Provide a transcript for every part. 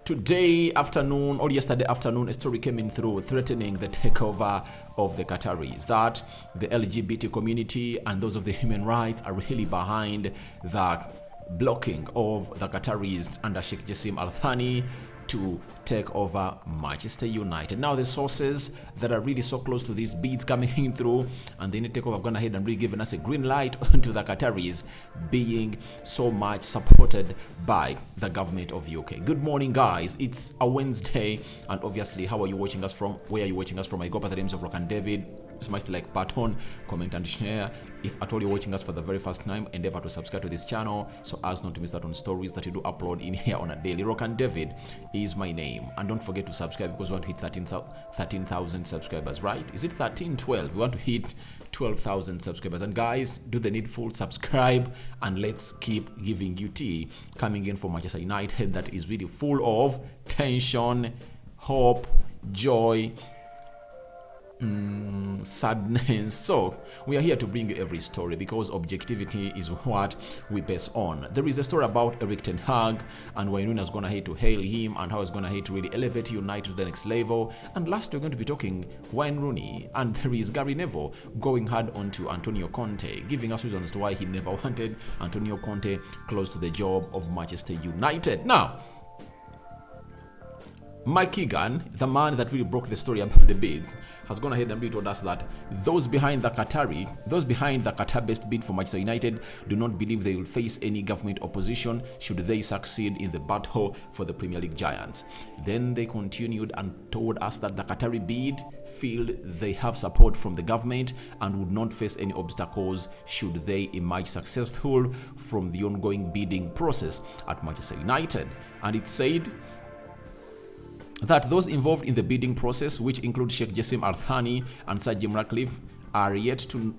Today afternoon or yesterday afternoon, a story came in through threatening the takeover of the Qataris, that the LGBT community and those of the human rights are really behind the blocking of the Qataris under Sheikh Jassim Al Thani to take over Manchester United. Now the sources that are really so close to these bids coming in through and the takeover have gone ahead and really given us a green light onto the Qataris being so much supported by the government of UK. Good morning, guys. It's a Wednesday, and obviously, how are you watching us from? Where are you watching us from? I go by the names of Rock and David. Smash the like button, comment and share. If at all you're watching us for the very first time, endeavor to subscribe to this channel so as not to miss out on stories that we do upload in here on a daily. Rock and David is my name, and don't forget to subscribe because we want to hit 13,000 subscribers, right? Is it 13? 12? We want to hit 12,000 subscribers. And guys, do the needful, subscribe, and let's keep giving you tea coming in from Manchester United that is really full of tension, hope, joy, sadness. So we are here to bring you every story because objectivity is what we base on. There is a story about Ten Hag and why Rooney has gone ahead to hail him and how he's gone ahead to really elevate United to the next level. And last, we're going to be talking Wayne Rooney, and there is Gary Neville going hard onto Antonio Conte, giving us reasons as to why he never wanted Antonio Conte close to the job of Manchester United. Now, Mike Keegan, the man that really broke the story about the bids, has gone ahead and really told us that those behind the Qatar-based bid for Manchester United do not believe they will face any government opposition should they succeed in the battle for the Premier League giants. Then they continued and told us that the Qatari bid feel they have support from the government and would not face any obstacles should they emerge successful from the ongoing bidding process at Manchester United. And it said that those involved in the bidding process, which include Sheikh Jassim Al Thani and Sir Jim Ratcliffe, are yet to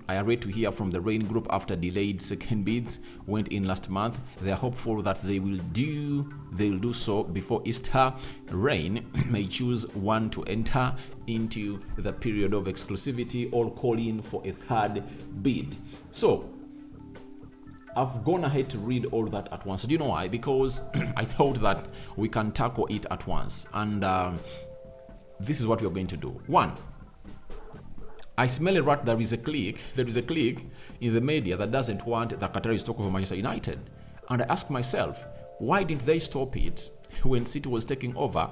hear from the Rain Group after delayed second bids went in last month. They are hopeful that they will do so before Easter. Rain may choose one to enter into the period of exclusivity or call in for a third bid. So I've gone ahead to read all that at once. Do you know why? Because I thought that we can tackle it at once. And this is what we're going to do. One, I smell a rat. There is a clique in the media that doesn't want the Qataris to talk over Manchester United. And I ask myself, why didn't they stop it when City was taking over?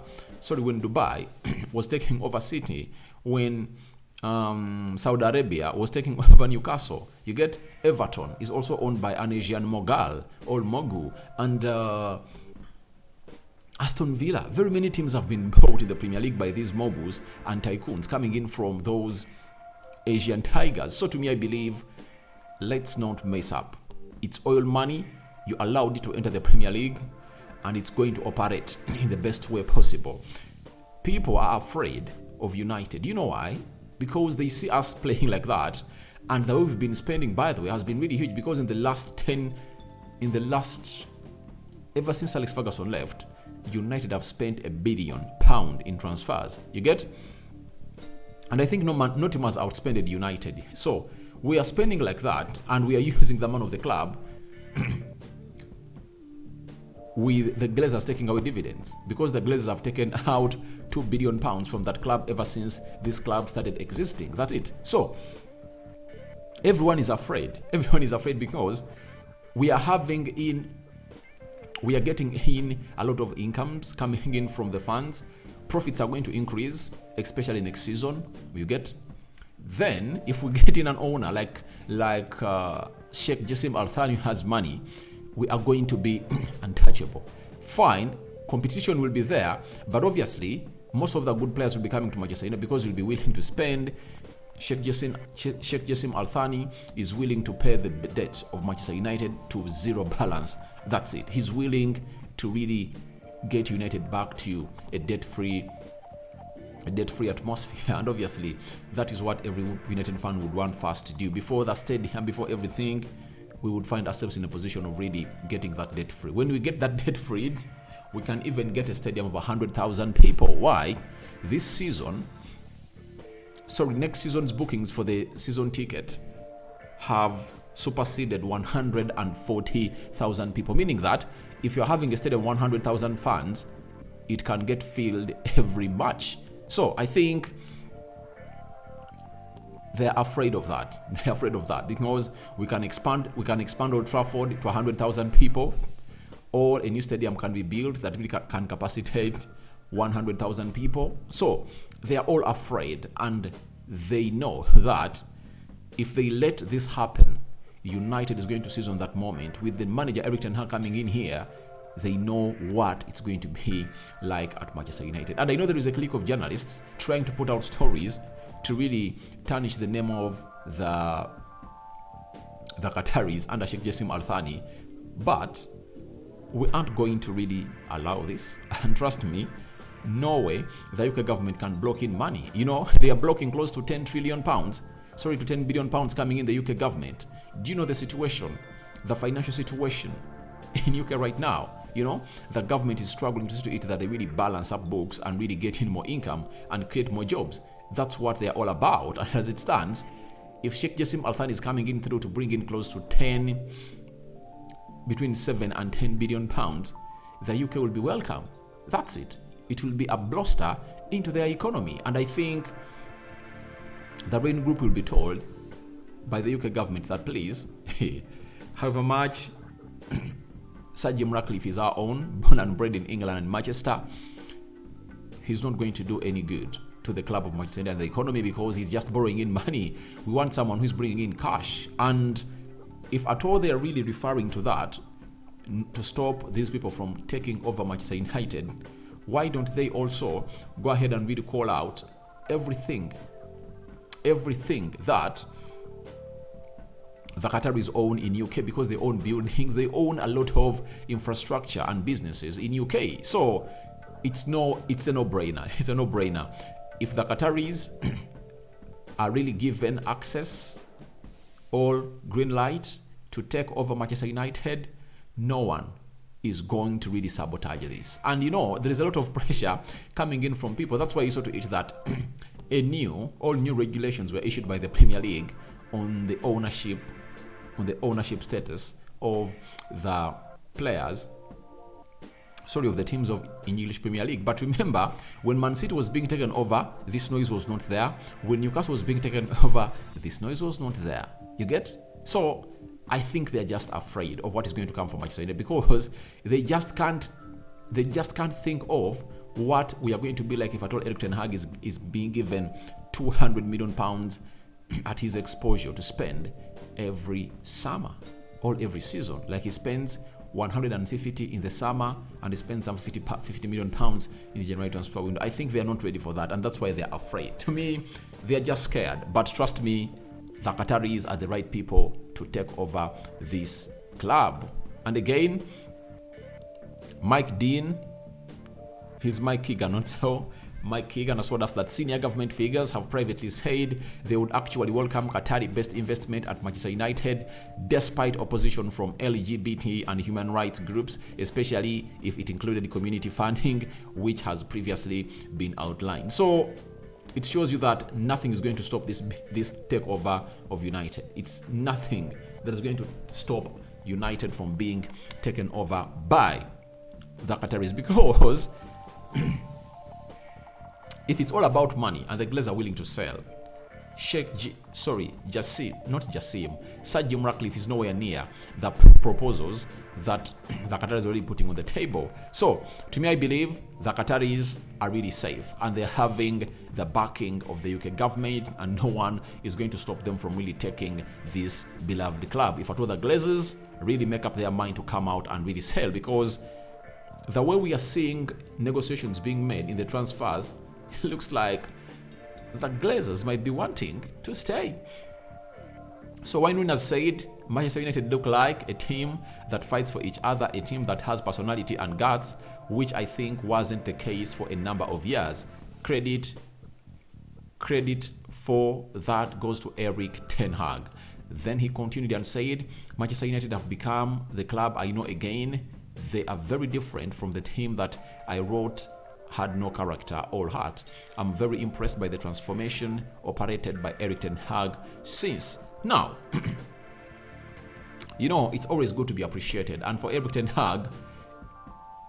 When Dubai was taking over City, when Saudi Arabia was taking over Newcastle. You get Everton is also owned by an Asian mogul, and Aston Villa. Very many teams have been bought in the Premier League by these moguls and tycoons coming in from those Asian tigers. So to me, I believe, let's not mess up. It's oil money. You allowed it to enter the Premier League, and it's going to operate in the best way possible. People are afraid of United. You know why? Because they see us playing like that, and the way we've been spending, by the way, has been really huge. Because ever since Alex Ferguson left, United have spent £1 billion in transfers. You get? And I think no team has outspended United. So we are spending like that, and we are using the man of the club with the Glazers taking away dividends, because the Glazers have taken out £2 billion from that club ever since this club started existing. That's it. So everyone is afraid. Everyone is afraid because we are getting in a lot of incomes coming in from the funds. Profits are going to increase, especially next season. You get? Then if we get in an owner like Sheikh Jassim Al Thani has money, we are going to be untouchable. Fine, competition will be there, but obviously most of the good players will be coming to Manchester United because you'll be willing to spend. Sheikh Jassim Al Thani is willing to pay the debts of Manchester United to zero balance. That's it. He's willing to really get United back to a debt-free atmosphere, and obviously that is what every United fan would want first to do. Before the stadium, before everything, we would find ourselves in a position of really getting that debt free. When we get that debt freed, we can even get a stadium of 100,000 people. Why? This season, next season's bookings for the season ticket have superseded 140,000 people, meaning that if you're having a stadium of 100,000 fans, it can get filled every match. So I think they're afraid of that. They're afraid of that because we can expand Old Trafford to 100,000 people, or a new stadium can be built that really can capacitate 100,000 people. So they are all afraid, and they know that if they let this happen, United is going to seize on that moment. With the manager Erik Ten Hag coming in here, they know what it's going to be like at Manchester United. And I know there is a clique of journalists trying to put out stories to really tarnish the name of the Qataris under Sheikh Jassim Al Thani. But we aren't going to really allow this. And trust me, no way the UK government can block in money. You know, they are blocking close to 10 trillion pounds. Sorry, to 10 billion pounds coming in the UK government. Do you know the situation, the financial situation in UK right now? You know, the government is struggling to see to it that they really balance up books and really get in more income and create more jobs. That's what they're all about. And as it stands, if Sheikh Jassim Al Thani is coming in through to bring in close to between 7 and 10 billion pounds, the UK will be welcome. That's it. It will be a bluster into their economy. And I think the Rain Group will be told by the UK government that please, however much Sir Jim Ratcliffe is our own, born and bred in England and Manchester, he's not going to do any good to the club of Manchester United and the economy because he's just borrowing in money. We want someone who's bringing in cash. And if at all they are really referring to that, to stop these people from taking over Manchester United, why don't they also go ahead and really call out everything that the Qataris own in UK, because they own buildings, they own a lot of infrastructure and businesses in UK. So it's a no-brainer. It's a no-brainer. If the Qataris are really given access, all green light to take over Manchester United, no one is going to really sabotage this. And you know, there is a lot of pressure coming in from people. That's why you saw to it that all new regulations were issued by the Premier League on the ownership status of the players, of the teams of English Premier League. But remember, when Man City was being taken over, this noise was not there. When Newcastle was being taken over, this noise was not there. You get? So I think they're just afraid of what is going to come from Manchester United because they just can't think of what we are going to be like if at all Erik Ten Hag is being given 200 million pounds at his exposure to spend every summer or every season. Like he spends 150 in the summer and he spends some 50 million pounds in the January transfer window. I think they are not ready for that, and that's why they are afraid. To me, they are just scared. But trust me, the Qataris are the right people to take over this club. And again, Mike Dean, he's Mike Keegan, not so. Mike Keegan has told us that senior government figures have privately said they would actually welcome Qatari-based investment at Manchester United despite opposition from LGBT and human rights groups, especially if it included community funding, which has previously been outlined. So it shows you that nothing is going to stop this takeover of United. It's nothing that is going to stop United from being taken over by the Qataris, because if it's all about money and the Glazers are willing to sell, Sir Jim Ratcliffe is nowhere near the proposals that the Qataris are already putting on the table. So, to me, I believe the Qataris are really safe and they're having the backing of the UK government, and no one is going to stop them from really taking this beloved club. If at all the Glazers really make up their mind to come out and really sell, because the way we are seeing negotiations being made in the transfers, it looks like the Glazers might be wanting to stay. So Wayne Rooney has said Manchester United look like a team that fights for each other, a team that has personality and guts, which I think wasn't the case for a number of years. Credit for that goes to Erik Ten Hag. Then he continued and said, Manchester United have become the club I know again. They are very different from the team that I wrote had no character or heart. I'm very impressed by the transformation operated by Erik Ten Hag since. Now, you know, it's always good to be appreciated. And for Erik Ten Hag,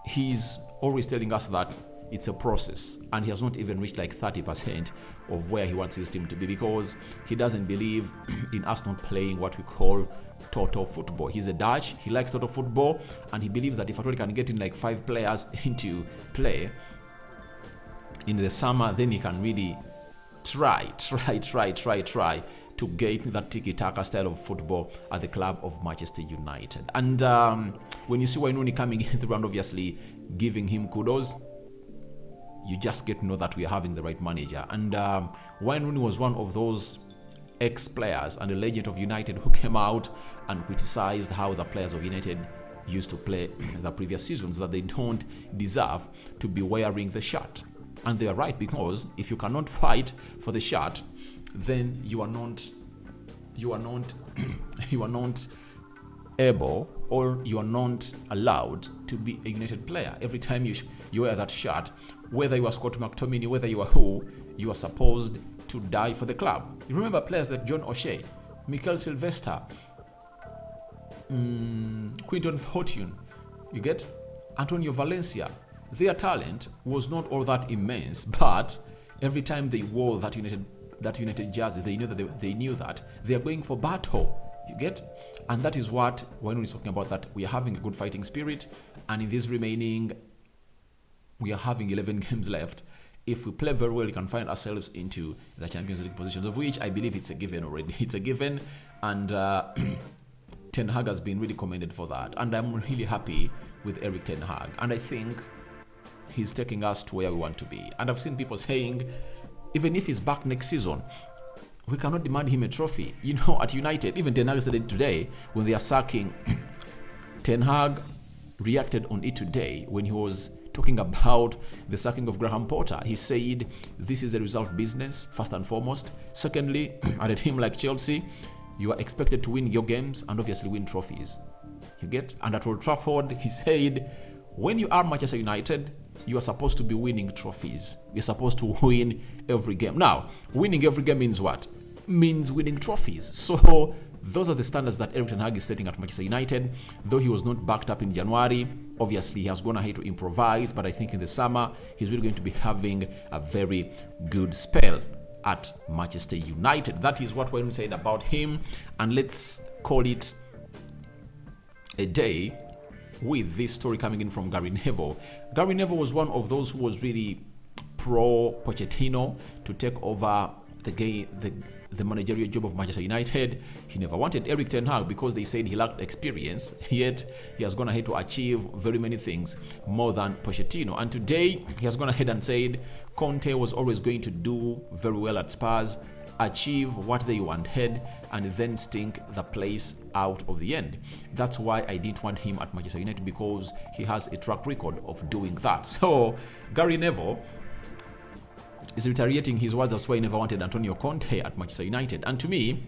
he's always telling us that It's a process, and he has not even reached like 30% of where he wants his team to be, because he doesn't believe in us not playing what we call total football. He's a Dutch, he likes total football, and he believes that if at all he can get in like 5 players into play in the summer, then he can really try to get that tiki-taka style of football at the club of Manchester United. And when you see Wayne Rooney coming in the round, obviously giving him kudos, you just get to know that we are having the right manager. And Wayne Rooney was one of those ex-players and a legend of United who came out and criticized how the players of United used to play the previous seasons, that they don't deserve to be wearing the shirt. And they are right, because if you cannot fight for the shirt, then you are not able, or you are not allowed to be a United player. Every time you wear that shirt, whether you are Scott McTominay, whether you are who, you are supposed to die for the club. You remember players like John O'Shea, Mikel Sylvester, Quinton Fortune, you get Antonio Valencia. Their talent was not all that immense, but every time they wore that United jersey, they knew that they are going for battle. You get, and that is what when we're talking about, that we are having a good fighting spirit, and in this remaining, we are having 11 games left. If we play very well, we can find ourselves into the Champions League positions, of which I believe it's a given already. It's a given, and Ten Hag has been really commended for that, and I'm really happy with Eric Ten Hag, and I think he's taking us to where we want to be. And I've seen people saying, even if he's back next season, we cannot demand him a trophy. You know, at United, even Ten Hag said it today when they are sacking. Ten Hag reacted on it today when he was talking about the sacking of Graham Potter. He said, this is a result business, first and foremost. Secondly, at a team like Chelsea, you are expected to win your games and obviously win trophies. You get? And at Old Trafford, he said, when you are Manchester United, you are supposed to be winning trophies. You're supposed to win every game. Now, winning every game means what? Means winning trophies. So those are the standards that Erik ten Hag is setting at Manchester United. Though he was not backed up in January, obviously he has gone ahead to improvise, but I think in the summer, he's really going to be having a very good spell at Manchester United. That is what Wayne said about him, and let's call it a day with this story coming in from Gary Neville. Gary Neville was one of those who was really pro Pochettino to take over the managerial job of Manchester United. He never wanted Erik ten Hag because they said he lacked experience, yet he has gone ahead to achieve very many things more than Pochettino. And today he has gone ahead and said Conte was always going to do very well at Spurs, achieve what they wanted, and then stink the place out of the end. That's why I didn't want him at Manchester United, because he has a track record of doing that. So Gary Neville is reiterating his words. That's why he never wanted Antonio Conte at Manchester United. And to me,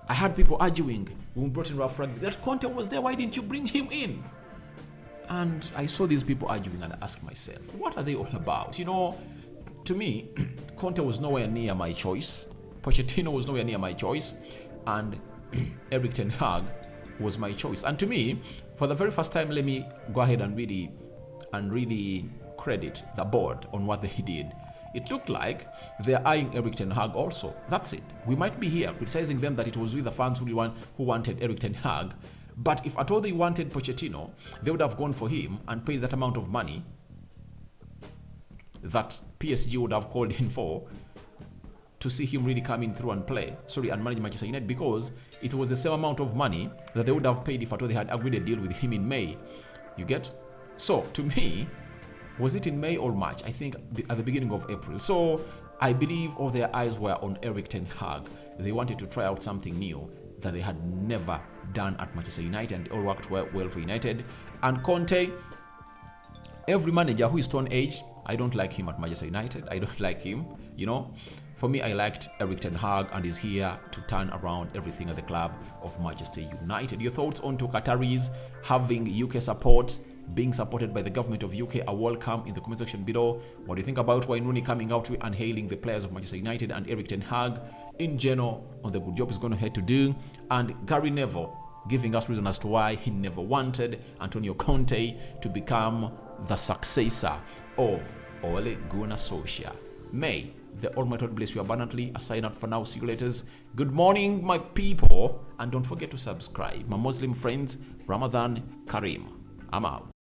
I had people arguing when we brought in Ralph Rangnick that Conte was there, why didn't you bring him in? And I saw these people arguing, and I asked myself, what are they all about? You know, to me, Conte was nowhere near my choice. Pochettino was nowhere near my choice, and Erik ten Hag was my choice. And to me, for the very first time, let me go ahead and really credit the board on what they did. It looked like they're eyeing Erik ten Hag also. That's it. We might be here criticizing them that it was with the fans who wanted Erik ten Hag, but if at all they wanted Pochettino, they would have gone for him and paid that amount of money that PSG would have called in for, to see him really come in through and manage Manchester United, because it was the same amount of money that they would have paid if at all they had agreed a deal with him in May. You get? So, to me, was it in May or March? I think at the beginning of April. So, I believe all their eyes were on Erik ten Hag. They wanted to try out something new that they had never done at Manchester United, and it all worked well for United. And Conte, every manager who is stone age, I don't like him at Manchester United. I don't like him, you know. For me, I liked Erik ten Hag, and is here to turn around everything at the club of Manchester United. Your thoughts on to Qataris having UK support, being supported by the government of UK, are welcome in the comment section below. What do you think about Wayne Rooney coming out and hailing the players of Manchester United and Erik ten Hag in general on the good job he's going to head to do, and Gary Neville giving us reason as to why he never wanted Antonio Conte to become the successor of Ole Gunnar Solskjaer. May the Almighty God bless you abundantly. I sign out for now. See you later. Good morning, my people. And don't forget to subscribe. My Muslim friends, Ramadan Kareem. I'm out.